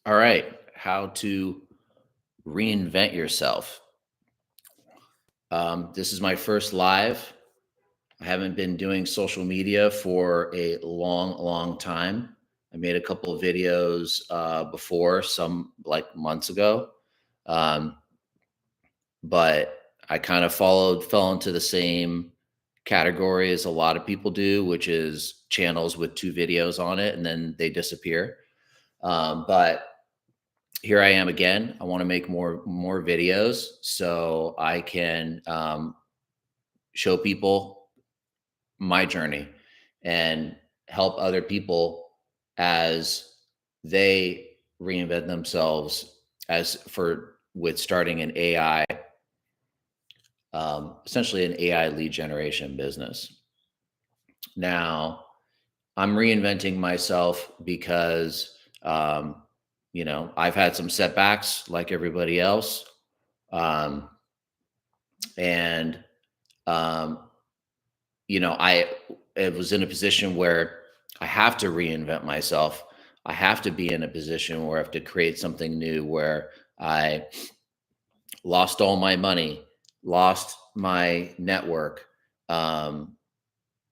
All right. How to reinvent yourself. This is my first live. I haven't been doing social media for a long, long time. I made a couple of videos before, some like months ago, um, but I kind of fell into the same category as a lot of people do, which is channels with two videos on it and then they disappear. But here I am again. I want to make more videos so I can show people my journey and help other people as they reinvent themselves as for with starting an AI, essentially an AI lead generation business. Now, I'm reinventing myself because I've had some setbacks like everybody else. Um, and um, I was in a position where I have to reinvent myself. I have to be in a position where I have to create something new where I lost all my money, lost my network, um,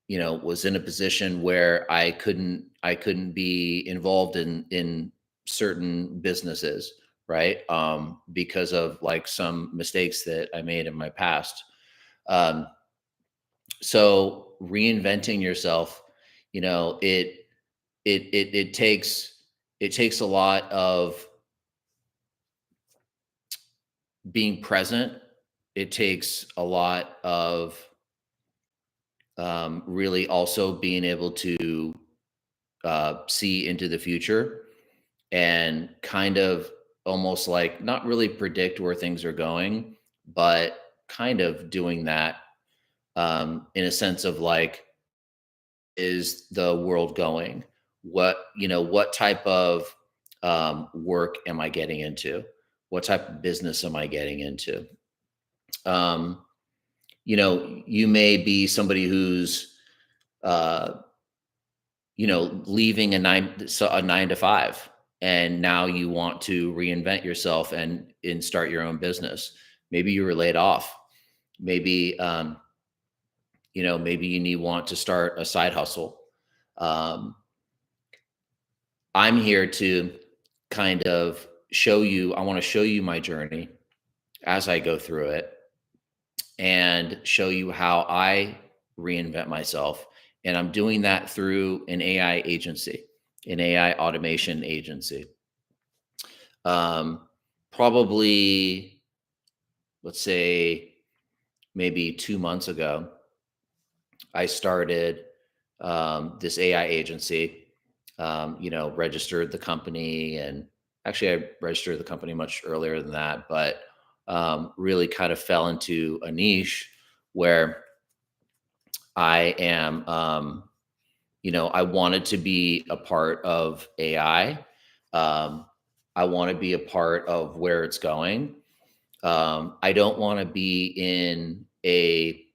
was in a position where I couldn't be involved in certain businesses, right? Because of like some mistakes that I made in my past. Um, so reinventing yourself, you know it it takes a lot of being present. It takes a lot of really also being able to see into the future and kind of almost like not really predict where things are going, but kind of doing that in a sense of like, is the world going? What type of work am I getting into? What type of business am I getting into? Um, you may be somebody who's, uh, leaving a 9 to 5, and now you want to reinvent yourself and start your own business. Maybe you were laid off. Maybe, maybe you need want to start a side hustle. Um, I'm here to kind of show you, I want to show you my journey as I go through it and show you how I reinvent myself. And I'm doing that through an AI agency, an AI automation agency. Um, Probably, let's say, maybe 2 months ago, I started this AI agency, registered the company. And actually, I registered the company much earlier than that, but really kind of fell into a niche where I am, I wanted to be a part of AI. I want to be a part of where it's going. I don't want to be in a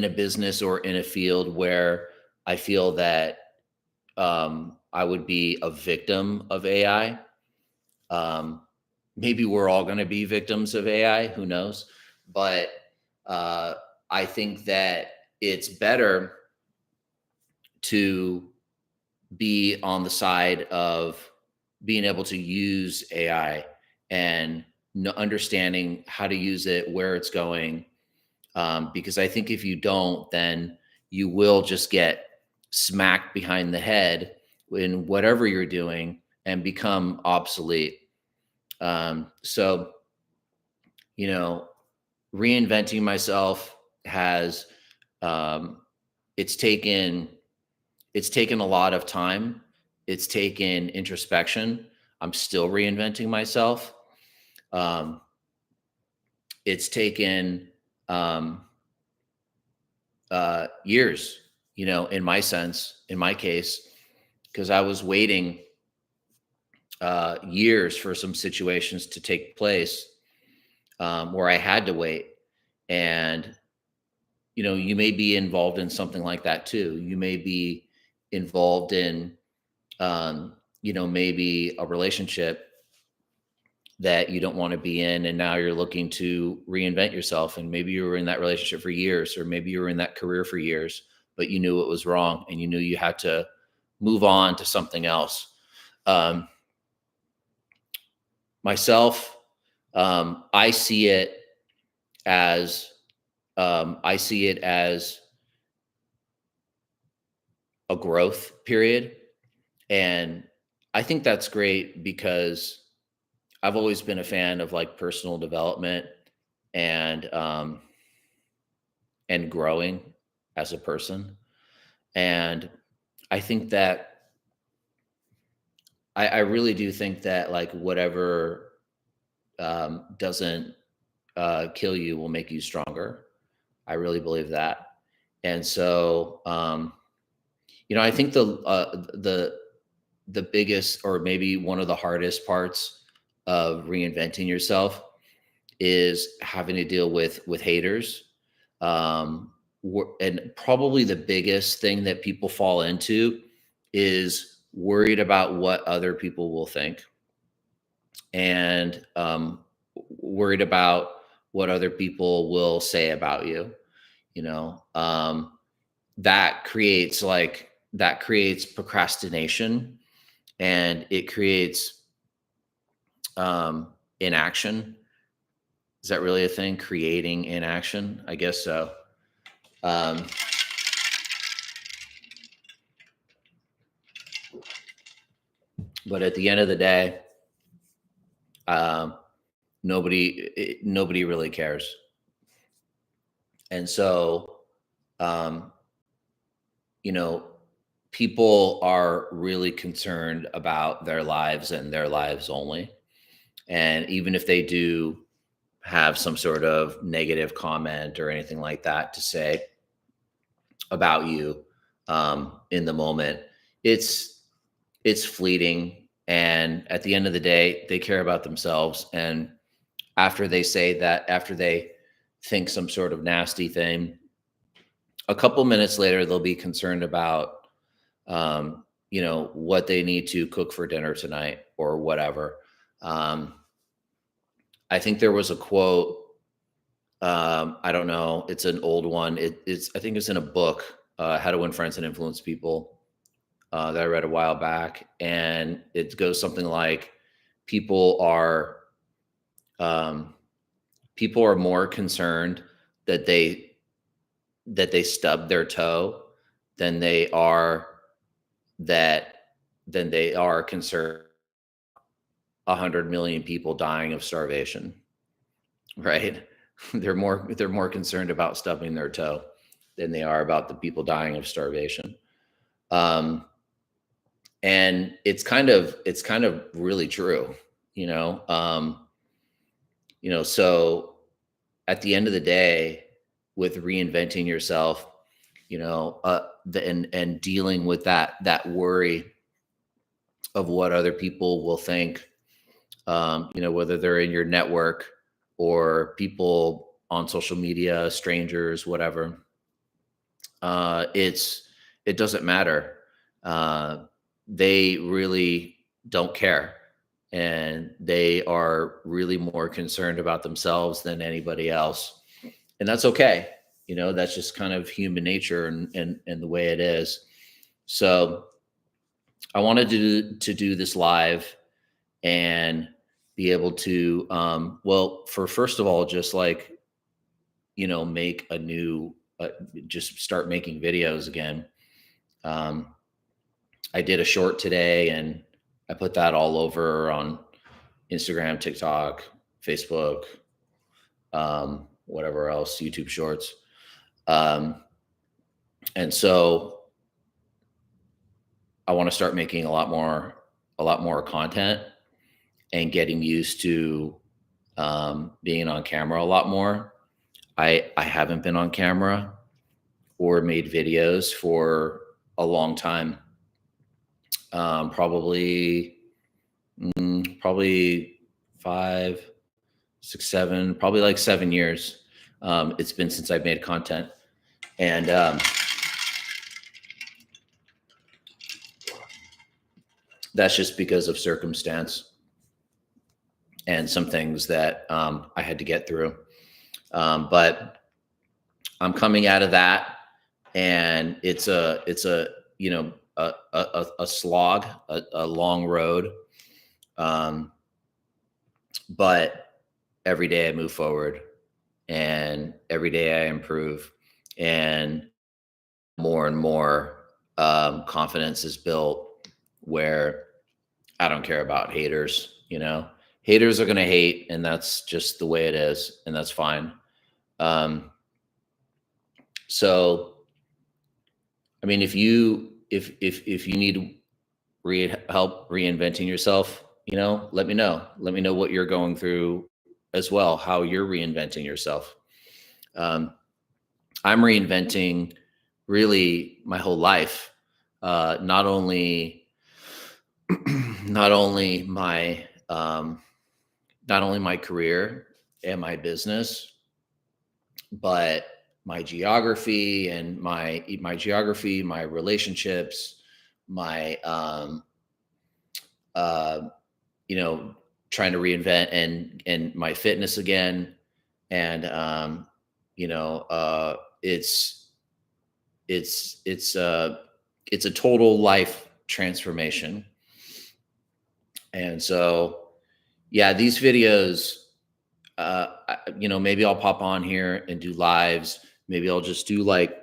business or in a field where I feel that I would be a victim of AI. Um, Maybe we're all going to be victims of AI. Who knows? But uh, I think that it's better to be on the side of being able to use AI and understanding how to use it, where it's going. Because I think if you don't, then you will just get smacked behind the head in whatever you're doing and become obsolete. So, you know, reinventing myself has um, it's taken it's taken a lot of time. It's taken introspection. I'm still reinventing myself. Um, it's taken um, years, in my case, because I was waiting years for some situations to take place where I had to wait. And, you may be involved in something like that too. You may be involved in, maybe a relationship that you don't want to be in, and now you're looking to reinvent yourself, and maybe you were in that relationship for years, or maybe you were in that career for years, but you knew it was wrong and you knew you had to move on to something else. um, Myself, I see it as I see it as a growth period. And I think that's great because I've always been a fan of like personal development and growing as a person. And I think that I really do think that like whatever doesn't kill you will make you stronger. I really believe that. And so, I think the biggest, or maybe one of the hardest parts of reinventing yourself is having to deal with haters. And probably the biggest thing that people fall into is worried about what other people will think, and worried about what other people will say about you. You know, that creates procrastination, and it creates inaction. Is that really a thing? Creating inaction? I guess so. Um, but at the end of the day, um, nobody really cares. And so, um, you know, people are really concerned about their lives and their lives only. And even if they do have some sort of negative comment or anything like that to say about you in the moment, it's it's fleeting. And at the end of the day, they care about themselves. And after they think some sort of nasty thing, a couple minutes later, they'll be concerned about, what they need to cook for dinner tonight or whatever. Um, I think there was a quote. I don't know. It's an old one. I think it's in a book, How to Win Friends and Influence People, that I read a while back, and it goes something like, "People are um, people are more concerned that they stub their toe than they are that than they are concerned 100 million people dying of starvation." Right? They're more concerned about stubbing their toe than they are about the people dying of starvation. Um, and it's kind of really true, you know. So at the end of the day, with reinventing yourself, and dealing with that worry of what other people will think, whether they're in your network or people on social media, strangers, whatever. It doesn't matter. Uh, they really don't care, and they are really more concerned about themselves than anybody else, and that's okay. That's just kind of human nature, and the way it is. So I wanted to do this live and be able to, well, for first of all, just like, make a new, just start making videos again. um, I did a short today, and I put that all over on Instagram, TikTok, Facebook, whatever else, YouTube Shorts. um, and so I want to start making a lot more content, and getting used to being on camera a lot more. I haven't been on camera or made videos for a long time. Probably 5, 6, 7, probably like 7 years. It's been since I've made content, and That's just because of circumstance and some things that I had to get through. But I'm coming out of that, and it's a a slog, a long road. Um, but every day I move forward, and every day I improve, and more and more confidence is built where I don't care about haters. Haters are going to hate, and that's just the way it is, and that's fine. Um, so, I mean, if you need help reinventing yourself, let me know. Let me know what you're going through as well, how you're reinventing yourself. Um, I'm reinventing really my whole life. Not only not only my not only my career and my business, but my geography and my relationships, my uh, you know, trying to reinvent and my fitness again, and it's it's it's uh it's a total life transformation. And so, yeah, these videos, maybe I'll pop on here and do lives. Maybe I'll just do like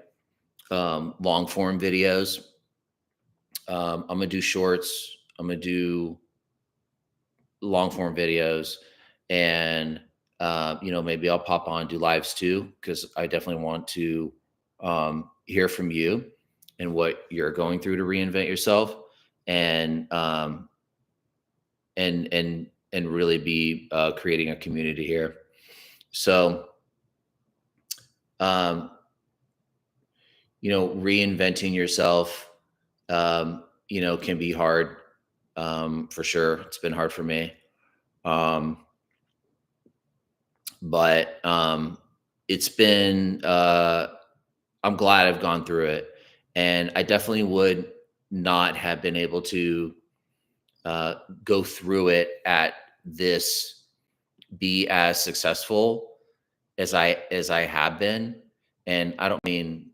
long form videos. I'm gonna do shorts. I'm gonna do long form videos, and maybe I'll pop on do lives too, because I definitely want to hear from you and what you're going through to reinvent yourself, and and really be creating a community here. So, um, reinventing yourself, can be hard, for sure. It's been hard for me. Um, but it's been, I'm glad I've gone through it. And I definitely would not have been able to uh, go through it at this, be as successful as I have been. And I don't mean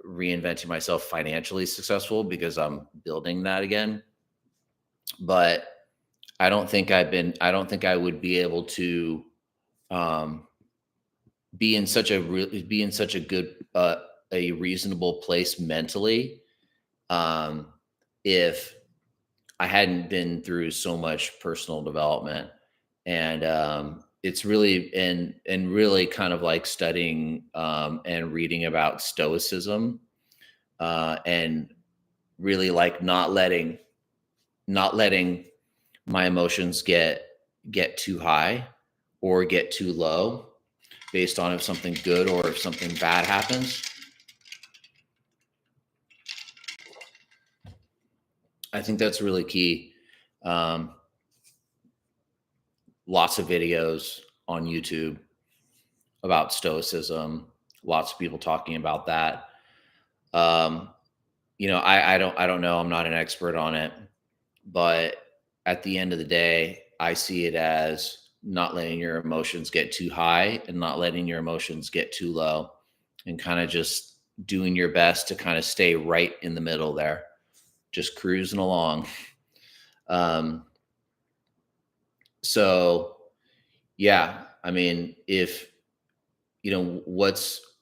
reinventing myself financially successful, because I'm building that again. But I don't think I would be able to um, be in such a good, a reasonable place mentally, um, if I hadn't been through so much personal development. And it's really, and really kind of like studying and reading about stoicism, and really like not letting my emotions get too high or get too low, based on if something good or if something bad happens. I think that's really key. Um, Lots of videos on YouTube about stoicism. Lots of people talking about that. Um, I don't know. I'm not an expert on it, but at the end of the day, I see it as not letting your emotions get too high and not letting your emotions get too low, and kind of just doing your best to kind of stay right in the middle there, just cruising along. Um, so yeah, I mean, if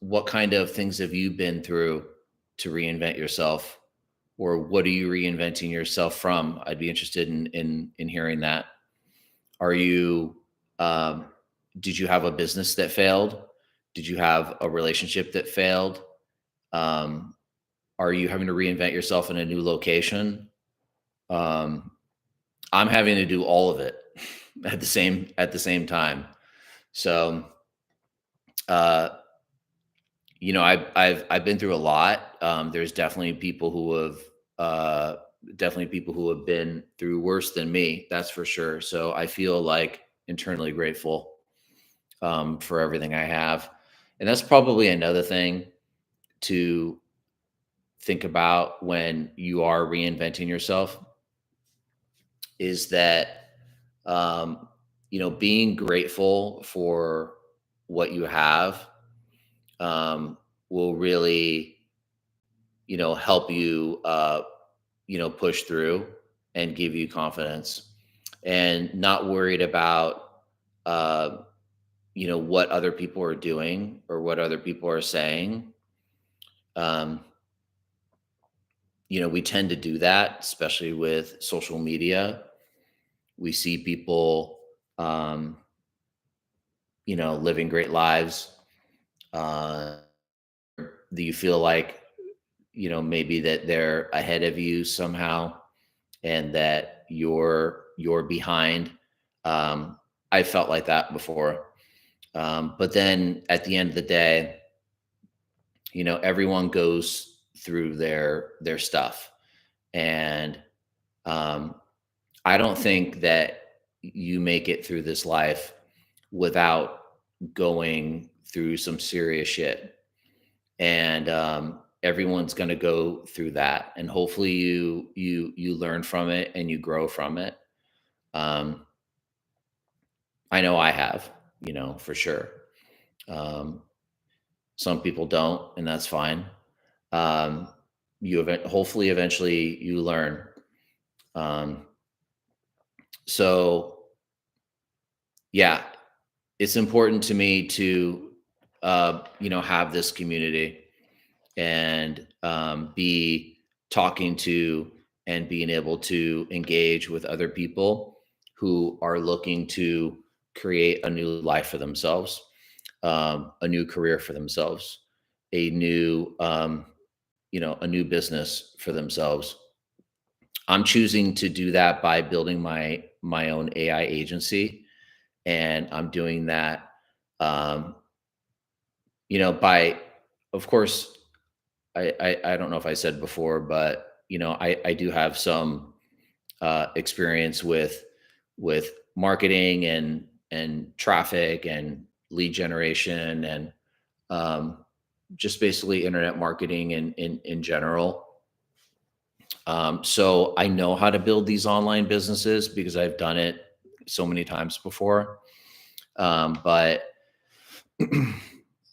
what kind of things have you been through to reinvent yourself, or what are you reinventing yourself from? I'd be interested in hearing that. Are you um, did you have a business that failed? Did you have a relationship that failed? Um, are you having to reinvent yourself in a new location? Um, I'm having to do all of it at the same time. So, uh, I've been through a lot. There's uh, definitely people who have been through worse than me. That's for sure. So I feel like internally grateful for everything I have, and that's probably another thing to think about when you are reinventing yourself. is that, um, being grateful for what you have, um, will really, help you, push through and give you confidence, and not worried about, uh, what other people are doing or what other people are saying. Um, we tend to do that, especially with social media. We see people, um, living great lives. Uh, do you feel like, maybe that they're ahead of you somehow, and that you're behind? Um, I felt like that before. But then at the end of the day, everyone goes through their stuff. And um, I don't think that you make it through this life without going through some serious shit. And everyone's going to go through that, and hopefully you learn from it and you grow from it. um, I know I have, for sure. um, some people don't, and that's fine. um, hopefully eventually you learn. um, so yeah, it's important to me to have this community, and be talking to and being able to engage with other people who are looking to create a new life for themselves, a new career for themselves, a new business for themselves. I'm choosing to do that by building my own AI agency, and I'm doing that, um, by, of course, I don't know if I said before, but I do have some experience with marketing and traffic and lead generation, and um, just basically internet marketing in general. So I know how to build these online businesses because I've done it so many times before. But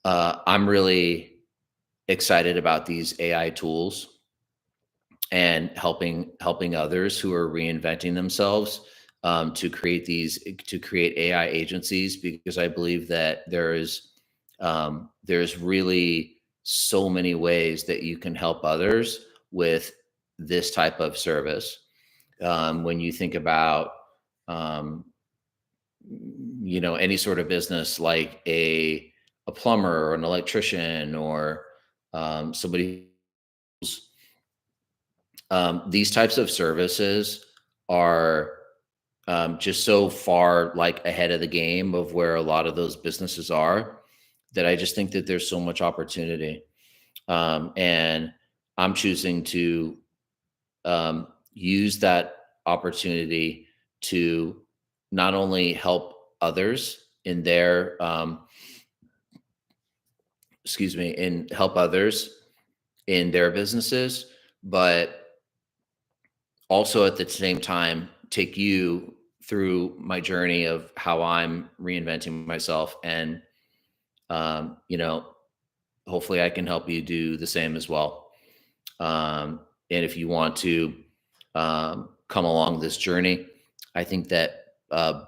I'm really excited about these AI tools, and helping others who are reinventing themselves, to create AI agencies, because I believe that there's really so many ways that you can help others with this type of service. When you think about, um, any sort of business, like a plumber or an electrician, or somebody who's, these types of services are, just so far like ahead of the game of where a lot of those businesses are, that I just think that there's so much opportunity. And I'm choosing to use that opportunity to not only help others in their, excuse me, and help others in their businesses, but also at the same time take you through my journey of how I'm reinventing myself. And um, you know hopefully I can help you do the same as well. And if you want to come along this journey, I think that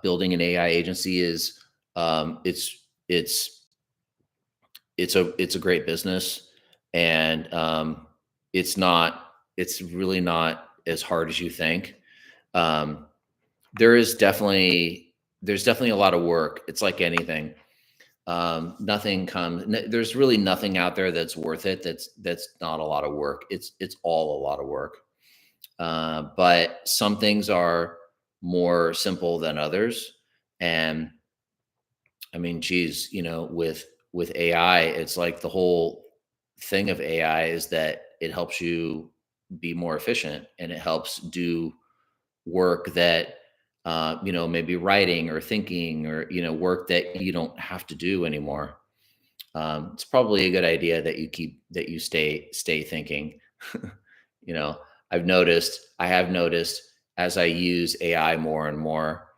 building an AI agency is, it's it's a great business. And it's really not as hard as you think. um, there's definitely a lot of work. It's like anything. There's really nothing out there that's worth it, that's not a lot of work. It's all a lot of work. But some things are more simple than others. And I mean, geez, with AI, it's like the whole thing of AI is that it helps you be more efficient, and it helps do work that, maybe writing or thinking, or work that you don't have to do anymore. It's probably a good idea that you stay thinking. you know I have noticed as I use AI more and more,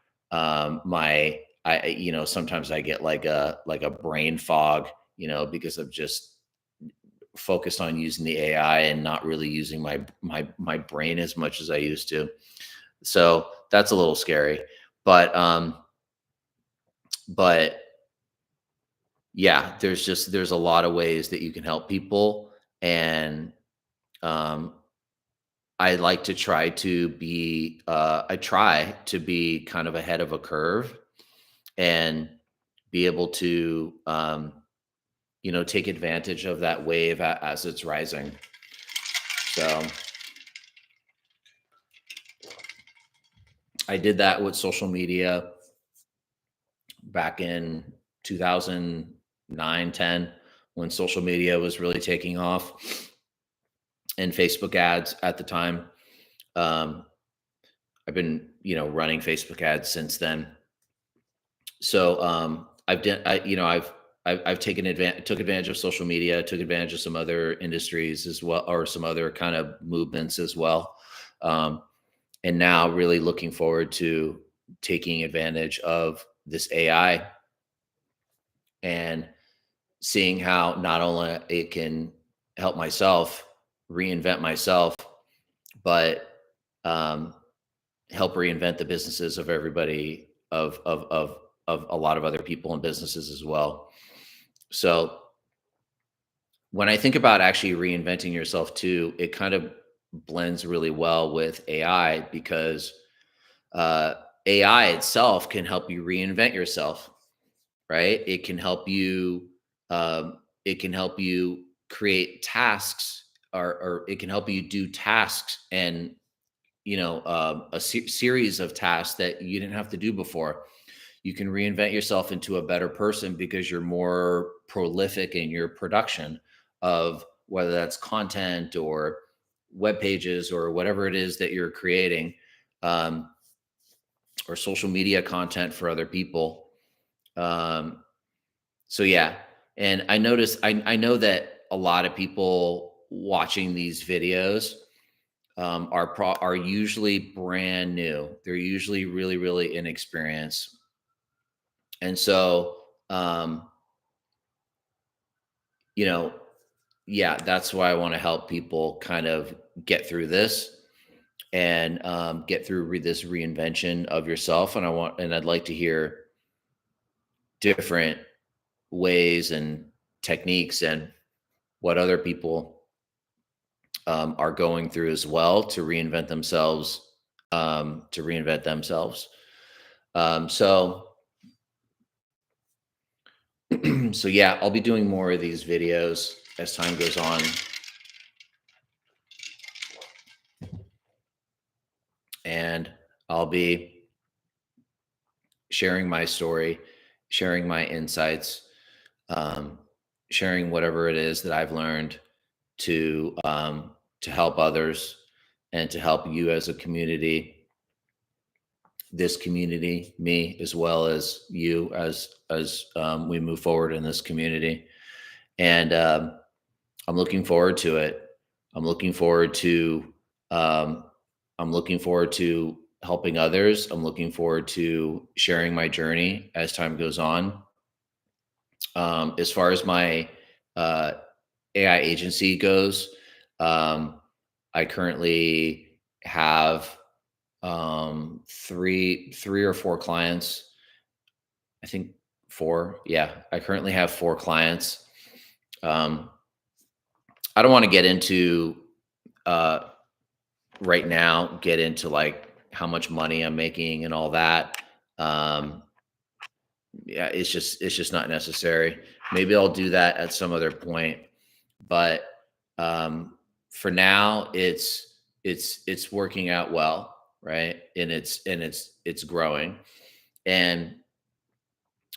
sometimes I get like a brain fog, because I'm just focused on using the AI and not really using my brain as much as I used to. So that's a little scary. But yeah, there's a lot of ways that you can help people. And um I try to be kind of ahead of a curve and be able to take advantage of that wave as it's rising. So I did that with social media back in 2009, 10, when social media was really taking off, and Facebook ads at the time. Um, I've been, running Facebook ads since then. So I've done, I've took advantage of social media, took advantage of some other industries as well, or some other kind of movements as well. Um, and now really looking forward to taking advantage of this AI and seeing how not only it can help myself reinvent myself, but um, help reinvent the businesses of everybody, of a lot of other people and businesses as well. So when I think about actually reinventing yourself too, it kind of blends really well with AI, because uh, AI itself can help you reinvent yourself, right? It can help you create tasks, or it can help you do tasks, and series of tasks that you didn't have to do before. You can reinvent yourself into a better person because you're more prolific in your production of, whether that's content or web pages or whatever it is that you're creating, um, or social media content for other people. Um, so yeah, and I know that a lot of people watching these videos are usually brand new. They're usually really, really inexperienced. And so, um, you know, yeah, that's why I want to help people kind of get through this, and get through this reinvention of yourself. And I'd like to hear different ways and techniques, and what other people are going through as well to reinvent themselves. To reinvent themselves. So, so yeah, I'll be doing more of these videos as time goes on, and I'll be sharing my story, sharing my insights, um, sharing whatever it is that I've learned to help others, and to help you as a community, this community, me, as well as you, as we move forward in this community. And I'm looking forward to it. I'm looking forward to um, I'm looking forward to helping others. I'm looking forward to sharing my journey as time goes on. As far as my uh, AI agency goes, um, I currently have three or four clients. I think four. Yeah, I currently have four clients. Um, I don't want to get into uh, right now, get into like how much money I'm making and all that. Um, yeah, it's just not necessary. Maybe I'll do that at some other point, but for now, it's working out well, right? And it's growing. And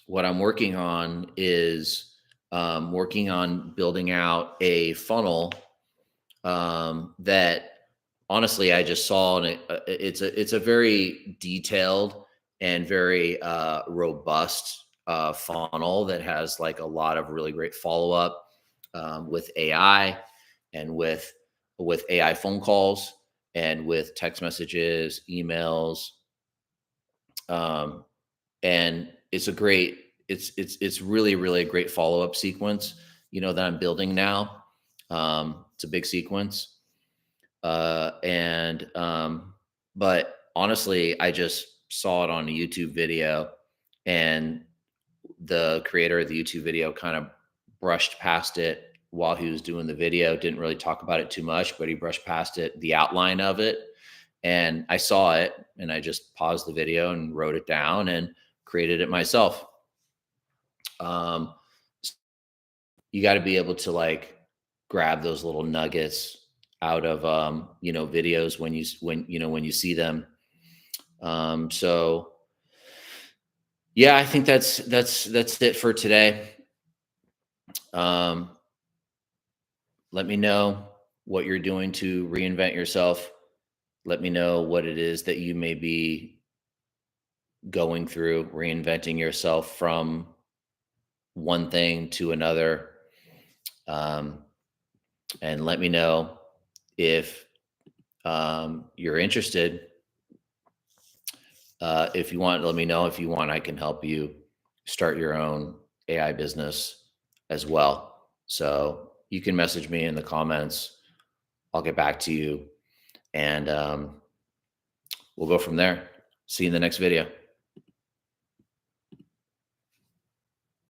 what I'm working on is working on building out a funnel that honestly I just saw, and it's a very detailed and very robust funnel that has like a lot of really great follow up with AI, and with AI phone calls, and with text messages, emails, um, and it's really really a great follow up sequence. That I'm building now. It's a big sequence, and but honestly, I just saw it on a YouTube video, and the creator of the YouTube video kind of brushed past it while he was doing the video. Didn't really talk about it too much, but he brushed past it, the outline of it. And I saw it and I just paused the video and wrote it down and created it myself. Um, you got to be able to like grab those little nuggets out of videos when you see them. So yeah, I think that's it for today. Um, Let me know what you're doing to reinvent yourself. Let me know what it is that you may be going through, reinventing yourself from one thing to another. Um, and let me know if you're interested. If you want, let me know. If you want, I can help you start your own AI business as well. So you can message me in the comments. I'll get back to you, and we'll go from there. See you in the next video.